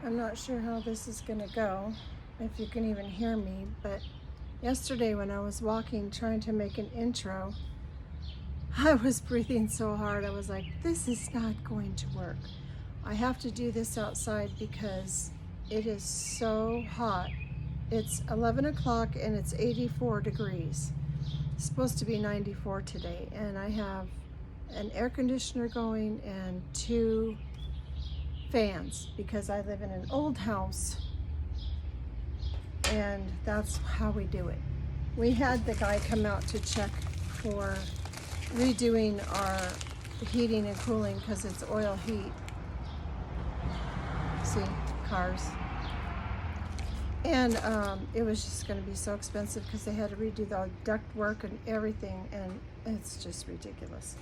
I'm not sure how this is gonna go, if you can even hear me, but yesterday when I was walking trying to make an intro, I was breathing so hard. I was like, this is not going to work. I have to do this outside because it is so hot. It's 11 o'clock and it's 84 degrees. It's supposed to be 94 today, and I have an air conditioner going and 2 fans because I live in an old house, and that's how we do it. We had the guy come out to check for redoing our heating and cooling because it's oil heat. See, cars. And it was just going to be so expensive because they had to redo the duct work and everything, and it's just ridiculous.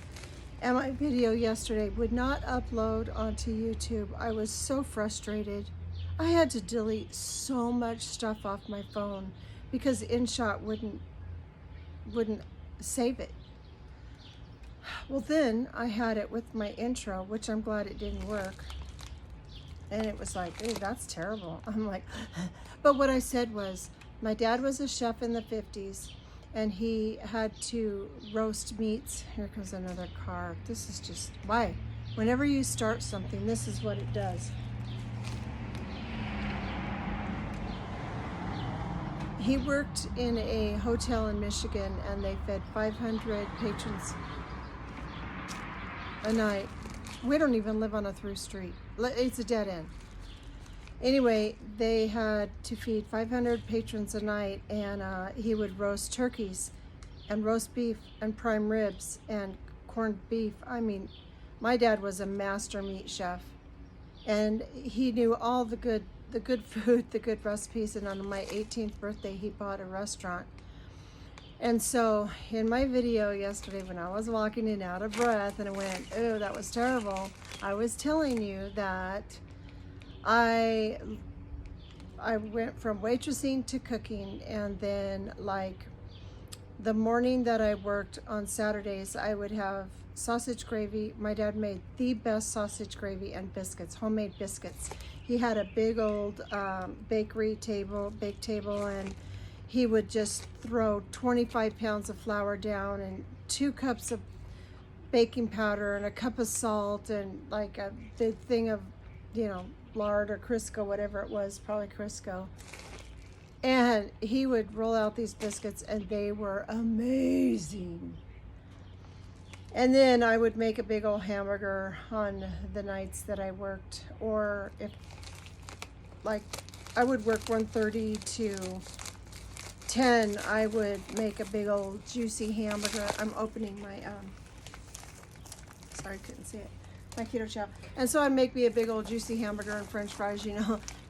And my video yesterday would not upload onto YouTube. I was so frustrated. I had to delete so much stuff off my phone because InShot wouldn't save it. Well, then I had it with my intro, which I'm glad it didn't work. And it was like, ooh, that's terrible. I'm like, but what I said was, my dad was a chef in the 50s, and he had to roast meats. Here comes another car. This is just, why? Whenever you start something, this is what it does. He worked in a hotel in Michigan, and they fed 500 patrons a night. We don't even live on a through street. It's a dead end. Anyway, they had to feed 500 patrons a night, and he would roast turkeys and roast beef and prime ribs and corned beef. I mean, my dad was a master meat chef, and he knew all the good food, the good recipes. And on my 18th birthday, he bought a restaurant. And so in my video yesterday, when I was walking in out of breath and I went, oh, that was terrible, I was telling you that I went from waitressing to cooking, and then like the morning that I worked on Saturdays, I would have sausage gravy. My dad made the best sausage gravy and biscuits, homemade biscuits. He had a big old bake table, and he would just throw 25 pounds of flour down and 2 cups of baking powder and a cup of salt and like a big thing of, lard or Crisco, whatever it was, probably Crisco. And he would roll out these biscuits, and they were amazing. And then I would make a big old hamburger on the nights that I worked, or if, like, I would work 1:30 to 10, I would make a big old juicy hamburger. I'm opening my, sorry, couldn't see it, my Keto Chow. And so I'd make me a big old juicy hamburger and french fries,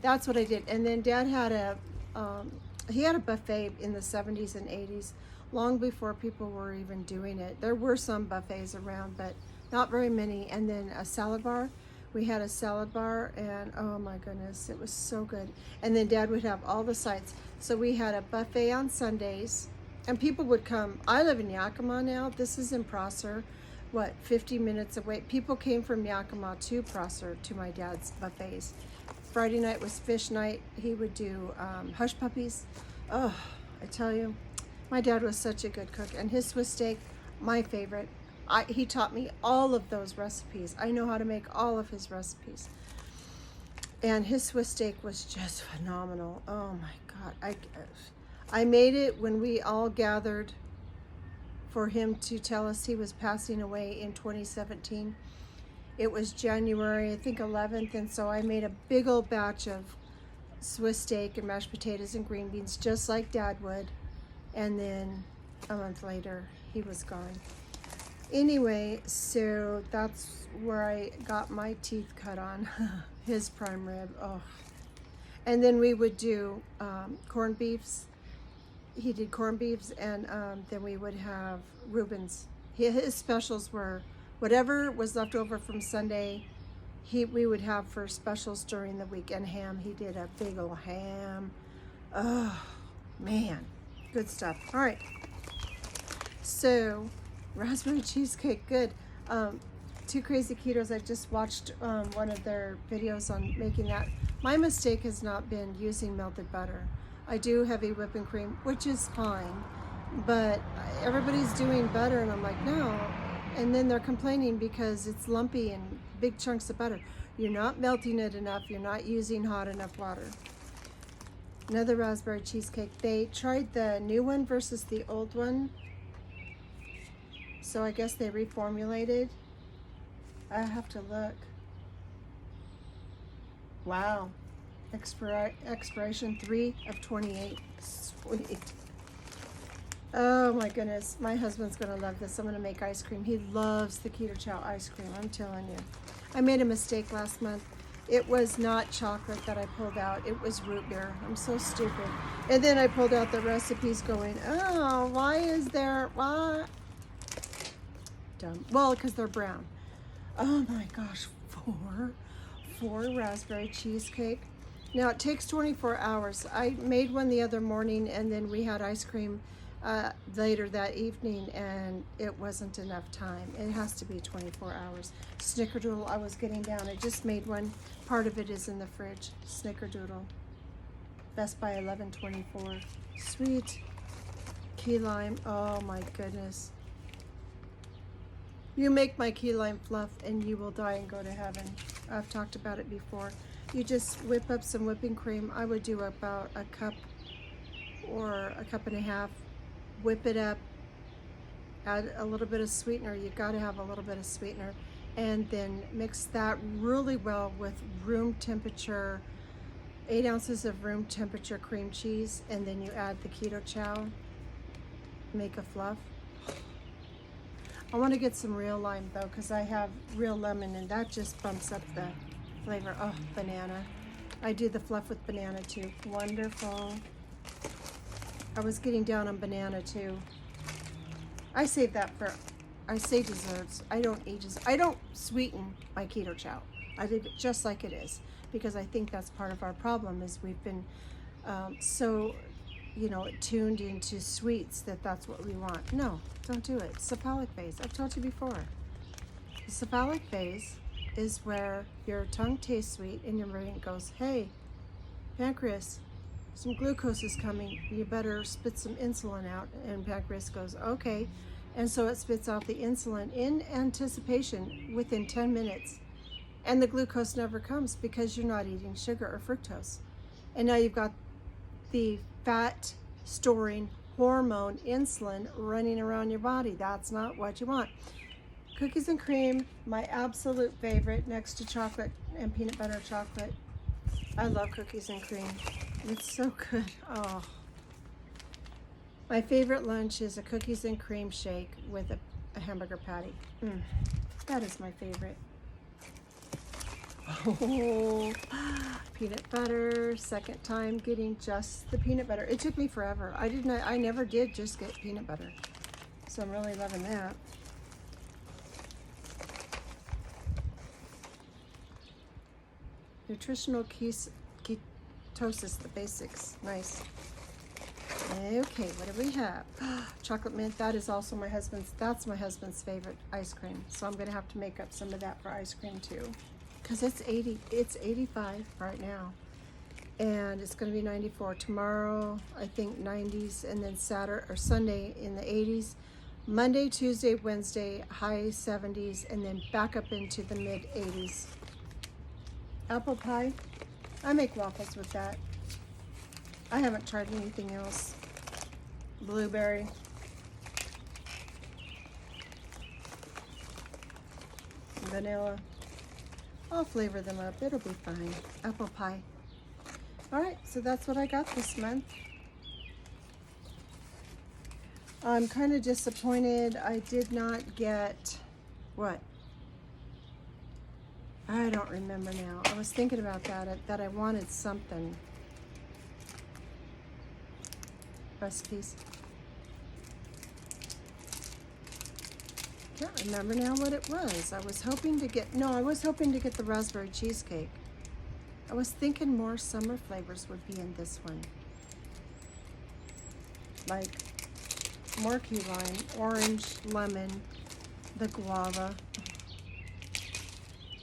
that's what I did. And then Dad had he had a buffet in the 70s and 80s, long before people were even doing it. There were some buffets around, but not very many. And then a salad bar. We had a salad bar, and oh my goodness, it was so good. And then Dad would have all the sides. So we had a buffet on Sundays, and people would come. I live in Yakima now. This is in Prosser, 50 minutes away. People came from Yakima to Prosser to my dad's buffets. Friday night was fish night. He would do hush puppies. Oh, I tell you, my dad was such a good cook, and his Swiss steak, my favorite. He taught me all of those recipes. I know how to make all of his recipes. And his Swiss steak was just phenomenal. Oh my God. I made it when we all gathered for him to tell us he was passing away in 2017. It was January, I think 11th, and so I made a big old batch of Swiss steak and mashed potatoes and green beans, just like Dad would. And then a month later, he was gone. Anyway, so that's where I got my teeth cut on, his prime rib. Oh. And then we would do corned beefs. He did corned beefs, and then we would have Reubens. His specials were whatever was left over from Sunday, we would have for specials during the week. And ham, he did a big old ham. Oh, man, good stuff. All right, so raspberry cheesecake, good. Two Crazy Ketos, I just watched one of their videos on making that. My mistake has not been using melted butter. I do heavy whipping cream, which is fine, but everybody's doing butter, and I'm like, no. And then they're complaining because it's lumpy and big chunks of butter. You're not melting it enough. You're not using hot enough water. Another raspberry cheesecake. They tried the new one versus the old one. So I guess they reformulated. I have to look. Wow. Expiration 3 of 28. Sweet. Oh my goodness. My husband's going to love this. I'm going to make ice cream. He loves the Keto Chow ice cream. I'm telling you. I made a mistake last month. It was not chocolate that I pulled out. It was root beer. I'm so stupid. And then I pulled out the recipes going, oh, why is there, why? Dumb. Well, because they're brown. Oh my gosh, four raspberry cheesecake. Now it takes 24 hours. I made one the other morning, and then we had ice cream later that evening, and it wasn't enough time. It has to be 24 hours. Snickerdoodle, I was getting down. I just made one. Part of it is in the fridge. Snickerdoodle. Best Buy 1124. Sweet. Key lime. Oh my goodness. You make my key lime fluff and you will die and go to heaven. I've talked about it before. You just whip up some whipping cream. I would do about a cup or a cup and a half. Whip it up. Add a little bit of sweetener. You got to have a little bit of sweetener. And then mix that really well with room temperature, 8 ounces of room temperature cream cheese. And then you add the Keto Chow. Make a fluff. I want to get some real lime though, because I have real lemon, and that just bumps up the flavor. Oh, banana. I do the fluff with banana too. Wonderful. I was getting down on banana too. I save that for, I say desserts. I don't eat desserts. I don't sweeten my Keto Chow. I leave it just like it is, because I think that's part of our problem is we've been so, tuned into sweets that's what we want. No, don't do it. Cephalic phase. I've told you before. The cephalic phase is where your tongue tastes sweet and your brain goes, hey, pancreas, some glucose is coming. You better spit some insulin out. And pancreas goes, okay. And so it spits out the insulin in anticipation within 10 minutes. And the glucose never comes because you're not eating sugar or fructose. And now you've got the fat storing hormone insulin running around your body. That's not what you want. Cookies and cream, my absolute favorite, next to chocolate and peanut butter chocolate. I love cookies and cream. It's so good. Oh. My favorite lunch is a cookies and cream shake with a hamburger patty. That is my favorite. Oh, peanut butter. Second time getting just the peanut butter. It took me forever. I never did just get peanut butter. So I'm really loving that. Nutritional ketosis, the basics. Nice. Okay, what do we have? Chocolate mint. That is also my husband's. That's my husband's favorite ice cream. So I'm going to have to make up some of that for ice cream too. Because it's 85 right now, and it's going to be 94 tomorrow. I think 90s, and then Saturday or Sunday in the 80s. Monday, Tuesday, Wednesday, high 70s, and then back up into the mid 80s. Apple pie. I make waffles with that. I haven't tried anything else. Blueberry. Vanilla. I'll flavor them up. It'll be fine. Apple pie. All right, so that's what I got this month. I'm kind of disappointed I did not get, what? I don't remember now. I was thinking about that I wanted something. Recipes. Can't remember now what it was. I was hoping to get the raspberry cheesecake. I was thinking more summer flavors would be in this one. Like more key lime, orange, lemon, the guava,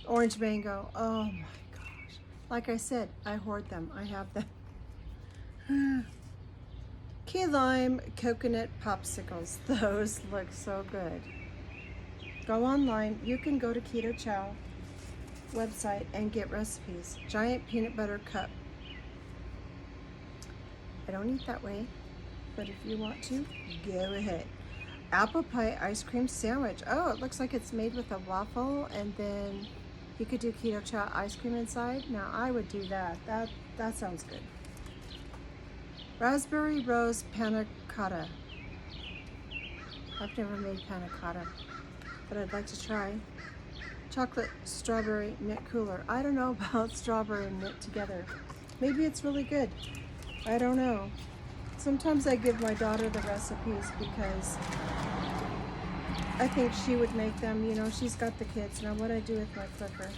orange mango. Oh my gosh. Like I said, I hoard them. I have them. Key lime coconut popsicles. Those look so good. Go online. You can go to Keto Chow website and get recipes. Giant peanut butter cup. I don't eat that way, but if you want to, go ahead. Apple pie ice cream sandwich. Oh, it looks like it's made with a waffle, and then you could do Keto Chow ice cream inside. Now I would do that. That sounds good. Raspberry rose panna cotta. I've never made panna cotta, but I'd like to try. Chocolate strawberry mint cooler. I don't know about strawberry and mint together. Maybe it's really good. I don't know. Sometimes I give my daughter the recipes because I think she would make them. You know, she's got the kids. Now what I do with my clicker.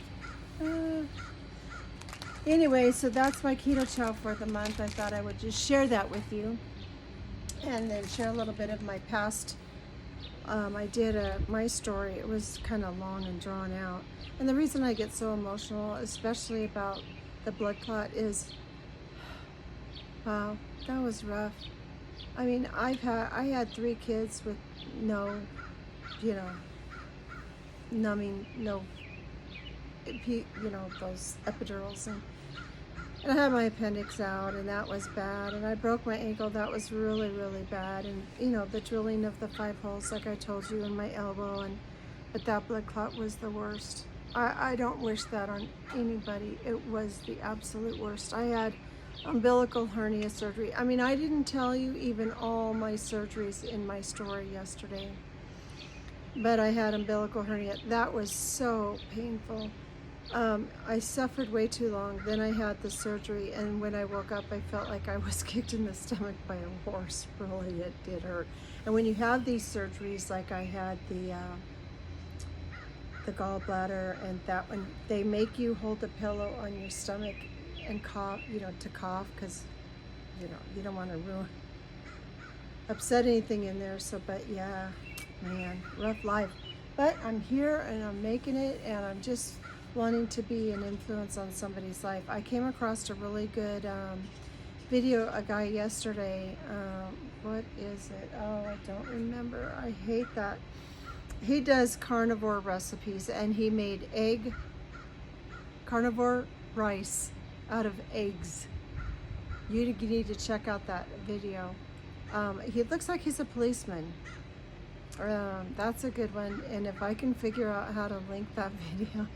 Anyway, so that's my Keto Chow for the month. I thought I would just share that with you and then share a little bit of my past. I did my story. It was kind of long and drawn out. And the reason I get so emotional, especially about the blood clot, is, wow, that was rough. I mean, I had 3 kids with no, you know, numbing, no, you know, those epidurals, and I had my appendix out, and that was bad, and I broke my ankle. That was really, really bad. And you know, the drilling of the 5 holes, like I told you, in my elbow, but that blood clot was the worst. I don't wish that on anybody. It was the absolute worst. I had umbilical hernia surgery. I mean, I didn't tell you even all my surgeries in my story yesterday, but I had umbilical hernia. That was so painful. I suffered way too long. Then I had the surgery, and when I woke up, I felt like I was kicked in the stomach by a horse. Really, it did hurt. And when you have these surgeries, like I had the gallbladder, and that one, they make you hold a pillow on your stomach and cough, you know, to cough, because you know you don't want to upset anything in there. So, but yeah, man, rough life. But I'm here and I'm making it, and I'm just wanting to be an influence on somebody's life. I came across a really good video, a guy yesterday. What is it? Oh, I don't remember. I hate that. He does carnivore recipes, and he made carnivore rice out of eggs. You need to check out that video. He looks like he's a policeman. That's a good one, and if I can figure out how to link that video,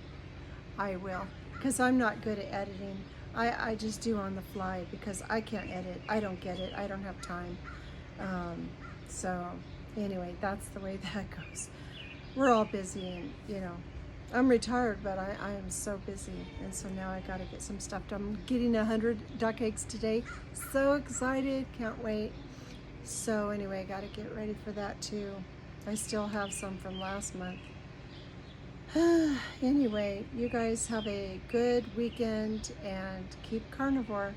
I will, because I'm not good at editing. I just do on the fly because I can't edit. I don't get it. I don't have time. So anyway, that's the way that goes. We're all busy, and you know, I'm retired, but I am so busy, and so now I got to get some stuff done. I'm getting 100 duck eggs today. So excited, can't wait. So anyway, I got to get ready for that too. I still have some from last month. Anyway, you guys have a good weekend and keep carnivore.